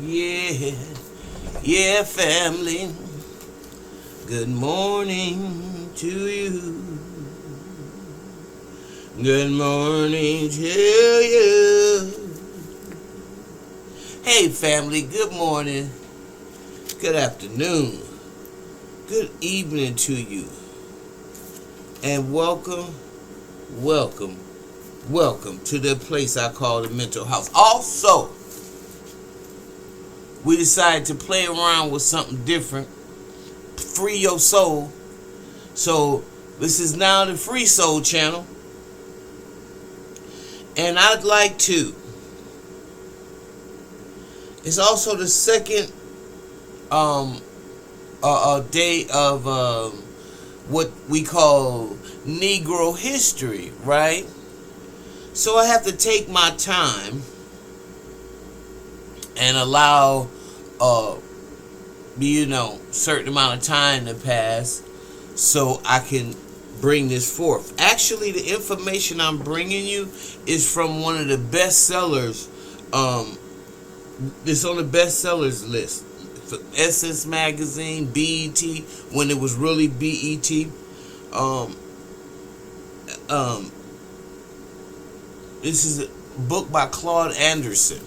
Yeah, yeah, family. Good morning to you. Good morning to you. Hey, family. Good morning. Good afternoon. Good evening to you. And welcome to the place I call the mental house. Also, we decided to play around with something different. Free your soul. So this is now the Free Soul channel. And I'd like to. It's also the second day of what we call Negro history, right? So I have to take my time and allow certain amount of time to pass so I can bring this forth. Actually, the information I'm bringing you is from one of the bestsellers. It's on the bestsellers list. Essence Magazine, BET, when it was really BET. This is a book by Claude Anderson.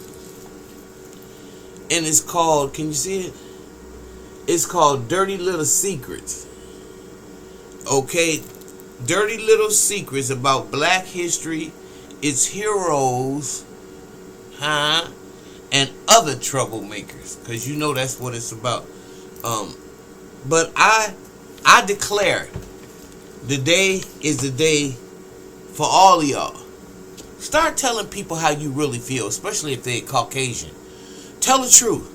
And it's called, can you see it? It's called Dirty Little Secrets. Okay? Dirty Little Secrets about Black history, its heroes, and other troublemakers. Because you know that's what it's about. But I declare the day is the day for all of y'all. Start telling people how you really feel, especially if they're Caucasian. Tell the truth.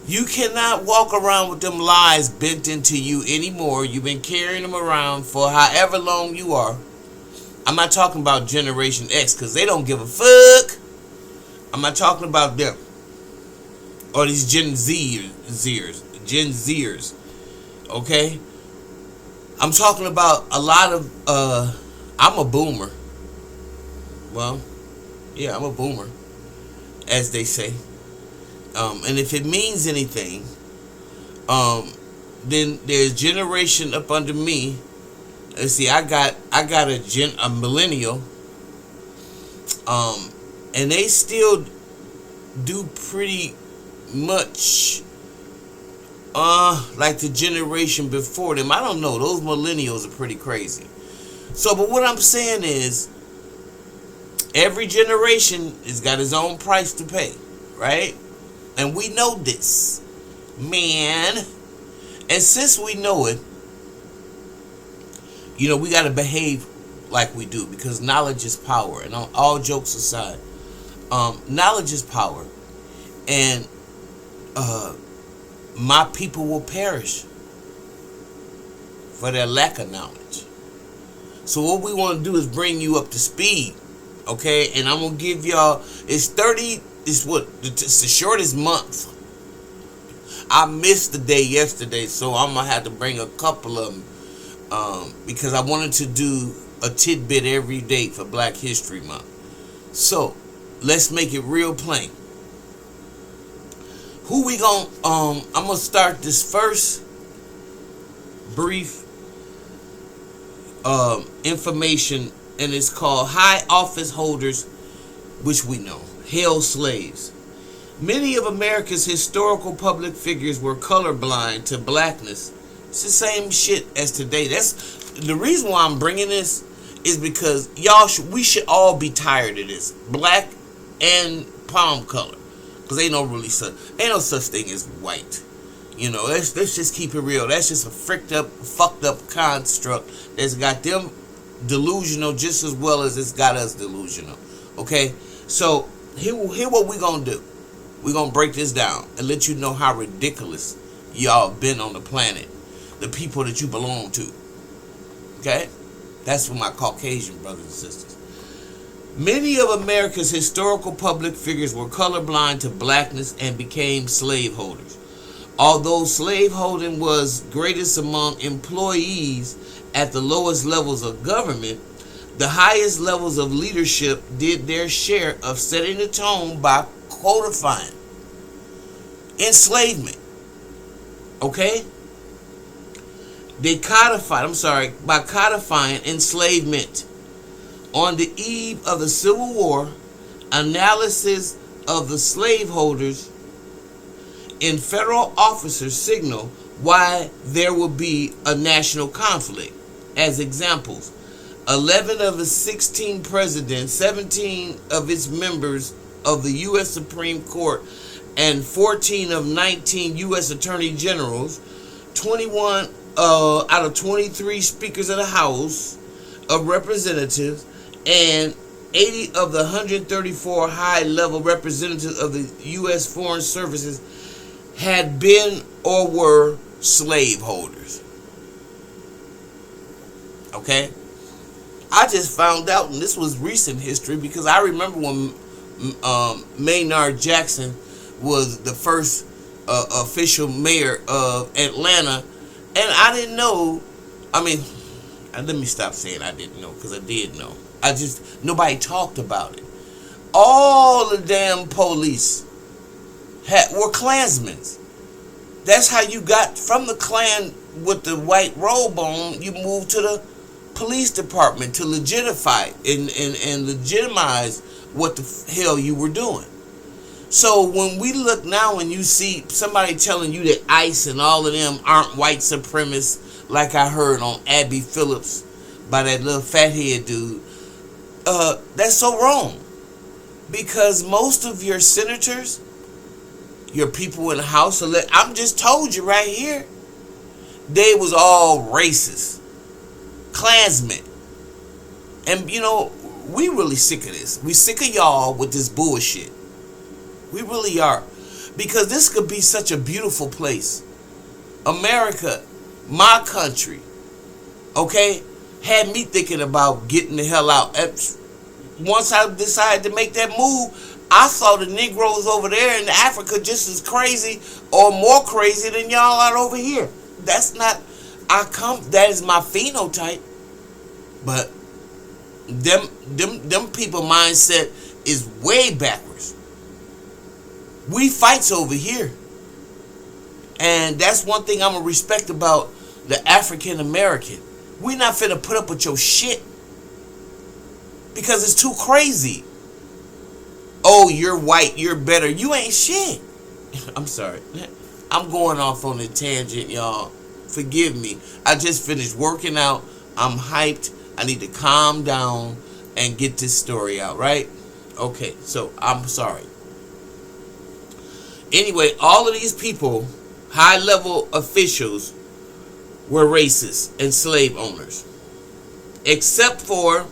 You cannot walk around with them lies bent into you anymore. You've been carrying them around for however long you are. I'm not talking about Generation X because they don't give a fuck. I'm not talking about them. Or these Gen Zers. Okay? I'm talking about a lot of, I'm a boomer. Well, yeah, I'm a boomer, as they say. And if it means anything, then there's generation up under me. Let's see, I got a millennial, and they still do pretty much like the generation before them. I don't know, those millennials are pretty crazy. So, but what I'm saying is, every generation has got its own price to pay, right? And we know this, man. And since we know it, we got to behave like we do, because knowledge is power. And all jokes aside, knowledge is power. And my people will perish for their lack of knowledge. So what we want to do is bring you up to speed, okay? And I'm going to give y'all, it's the shortest month. I missed the day yesterday, so I'm going to have to bring a couple of them because I wanted to do a tidbit every day for Black History Month. So, let's make it real plain. I'm going to start this first brief information, and it's called High Office Holders, which we know, held slaves. Many of America's historical public figures were colorblind to blackness. It's the same shit as today. That's the reason why I'm bringing this, is because we should all be tired of this, black and palm color, because ain't no such thing as white. Let's just keep it real. That's just a fucked up construct that's got them delusional just as well as it's got us delusional. Okay, so here what we gonna do. We're gonna break this down and let you know how ridiculous y'all been on the planet, the people that you belong to. Okay, that's for my Caucasian brothers and sisters. Many of America's historical public figures were colorblind to blackness and became slaveholders. Although slaveholding was greatest among employees at the lowest levels of government, the highest levels of leadership did their share of setting the tone by codifying. enslavement. Okay? By codifying enslavement. On the eve of the Civil War, analysis of the slaveholders and federal officers signal why there will be a national conflict. As examples, 11 of the 16 presidents, 17 of its members of the U.S. Supreme Court, and 14 of 19 U.S. Attorney Generals, 21 out of 23 Speakers of the House of Representatives, and 80 of the 134 high-level representatives of the U.S. Foreign Services had been or were slaveholders. Okay? I just found out, and this was recent history, because I remember when Maynard Jackson was the first official mayor of Atlanta, and I didn't know. I mean, let me stop saying I didn't know, because I did know. Nobody talked about it. All the damn police were Klansmen. That's how you got from the Klan with the white robe on. You moved to the police department to legitimize and legitimize what the hell you were doing. So when we look now and you see somebody telling you that ICE and all of them aren't white supremacists, like I heard on Abby Phillips by that little fathead dude, that's so wrong. Because most of your senators, your people in the House, I'm just told you right here, they was all racist, Klansmen. And you know, we really sick of this. We sick of y'all with this bullshit. We really are. Because this could be such a beautiful place. America, my country, okay, had me thinking about getting the hell out. Once I decided to make that move, I saw the Negroes over there in Africa just as crazy or more crazy than y'all out over here. That's not, that is my phenotype. But them people mindset is way backwards. We fights over here. And that's one thing I'm going to respect about the African American. We not finna put up with your shit. Because it's too crazy. Oh, you're white, you're better. You ain't shit. I'm sorry. I'm going off on a tangent, y'all. Forgive me. I just finished working out. I'm hyped. I need to calm down and get this story out, right? Okay, so I'm sorry. Anyway, all of these people, high-level officials, were racist and slave owners. Except for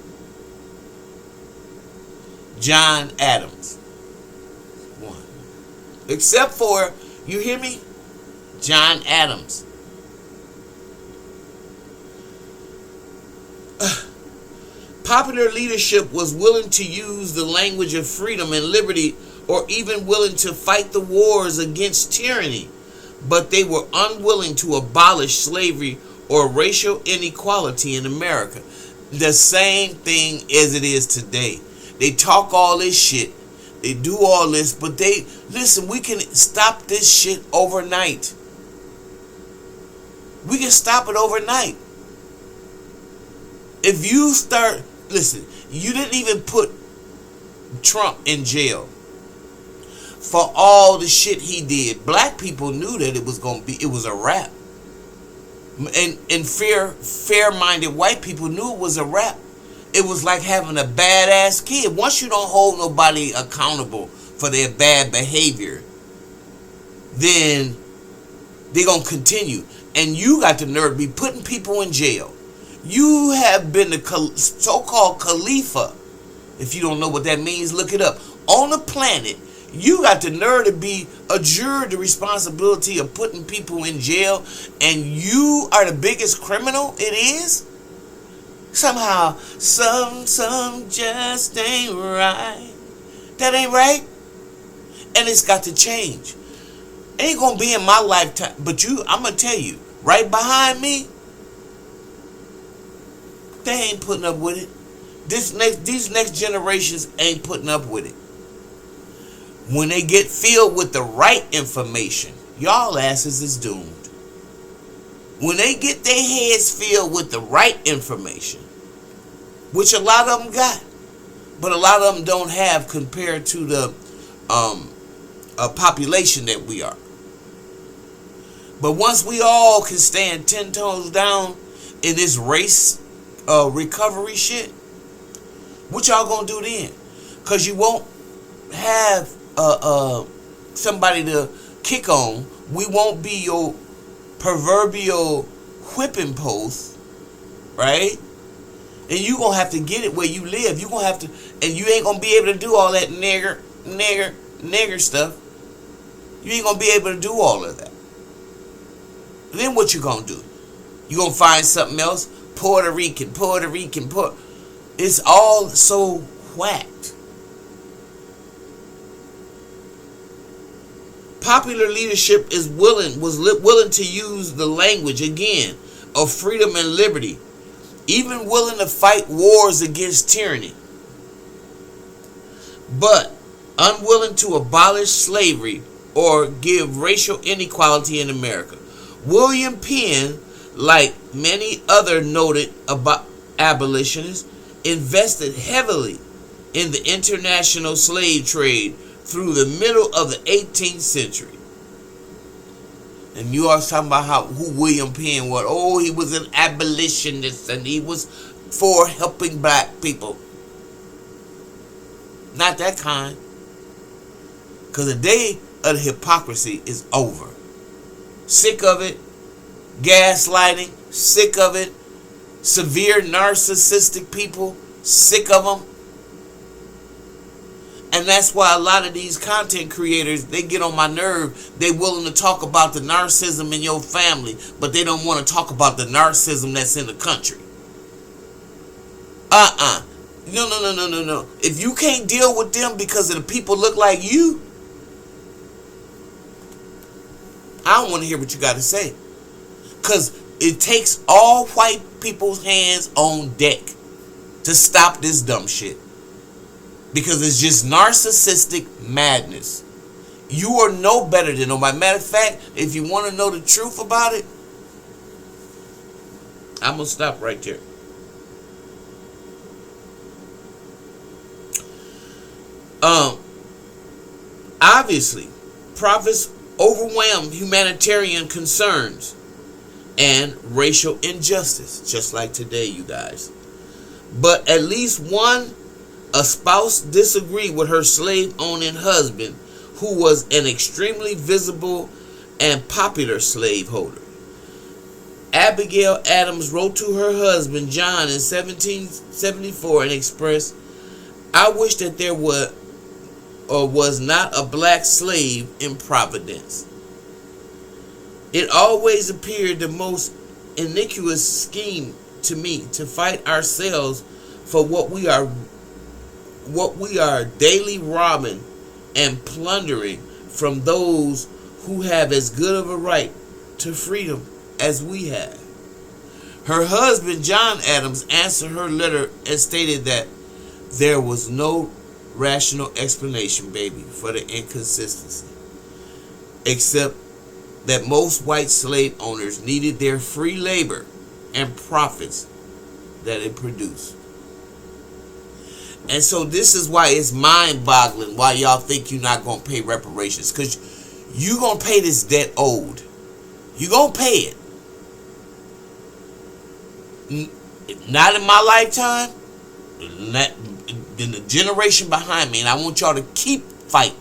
John Adams. One. Except for, you hear me? John Adams. Popular leadership was willing to use the language of freedom and liberty, or even willing to fight the wars against tyranny, but they were unwilling to abolish slavery or racial inequality in America. The same thing as it is today. They talk all this shit, they do all this, but listen, we can stop this shit overnight. We can stop it overnight. If you start, listen, you didn't even put Trump in jail for all the shit he did. Black people knew that it was a wrap. And fair-minded white people knew it was a wrap. It was like having a badass kid. Once you don't hold nobody accountable for their bad behavior, then they're going to continue. And you got the nerve to be putting people in jail. You have been the so-called Khalifa. If you don't know what that means, look it up. On the planet, you got the nerve to be adjured the responsibility of putting people in jail, and you are the biggest criminal it is? Somehow, some just ain't right. That ain't right. And it's got to change. Ain't gonna be in my lifetime, but I'm gonna tell you, right behind me, they ain't putting up with it. These next generations ain't putting up with it. When they get filled with the right information, y'all asses is doomed. When they get their heads filled with the right information, which a lot of them got, but a lot of them don't have compared to the population that we are. But once we all can stand 10 toes down in this race recovery shit, what y'all gonna do then? Because you won't have somebody to kick on. We won't be your proverbial whipping post, right? And you gonna have to get it where you live. You gonna have to, and you ain't gonna be able to do all that nigger stuff. You ain't gonna be able to do all of that. Then what you gonna do? You gonna find something else? Puerto Rican. It's all so whacked. Popular leadership was willing to use the language again of freedom and liberty, even willing to fight wars against tyranny, but unwilling to abolish slavery or give racial inequality in America. William Penn, like many other noted abolitionists, invested heavily in the international slave trade through the middle of the 18th century. And you are talking about who William Penn was. Oh, he was an abolitionist and he was for helping black people. Not that kind. Because the day of the hypocrisy is over. Sick of it. Gaslighting. Sick of it. Severe narcissistic people. Sick of them. And that's why a lot of these content creators, they get on my nerve. They willing to talk about the narcissism in your family, but they don't want to talk about the narcissism that's in the country. No. If you can't deal with them because of the people look like you, I don't want to hear what you got to say. Because it takes all white people's hands on deck to stop this dumb shit. Because it's just narcissistic madness. You are no better than nobody. Matter of fact, if you want to know the truth about it, I'm going to stop right there. Obviously, prophets overwhelmed humanitarian concerns and racial injustice, just like today, you guys. But at least a spouse disagreed with her slave-owning husband, who was an extremely visible and popular slaveholder. Abigail Adams wrote to her husband John in 1774 and expressed, "I wish that there was not a black slave in Providence. It always appeared the most iniquitous scheme to me to fight ourselves for what we are daily robbing and plundering from those who have as good of a right to freedom as we have." Her husband, John Adams, answered her letter and stated that there was no rational explanation, baby, for the inconsistency, except that most white slave owners needed their free labor and profits that it produced. And so this is why it's mind-boggling why y'all think you're not going to pay reparations. Because you're going to pay this debt owed. You're going to pay it. Not in my lifetime. In the generation behind me. And I want y'all to keep fighting.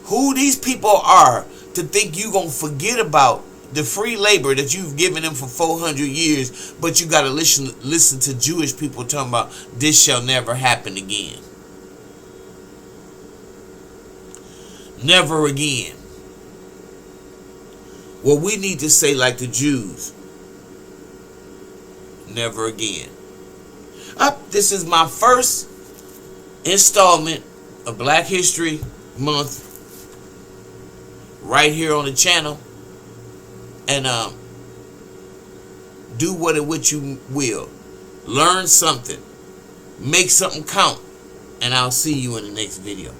Who these people are to think you're going to forget about the free labor that you've given them for 400 years, but you got to listen to Jewish people talking about this shall never happen again. Never again. Well, we need to say like the Jews, never again. This is my first installment of Black History Month right here on the channel. And do what in which you will. Learn something. Make something count. And I'll see you in the next video.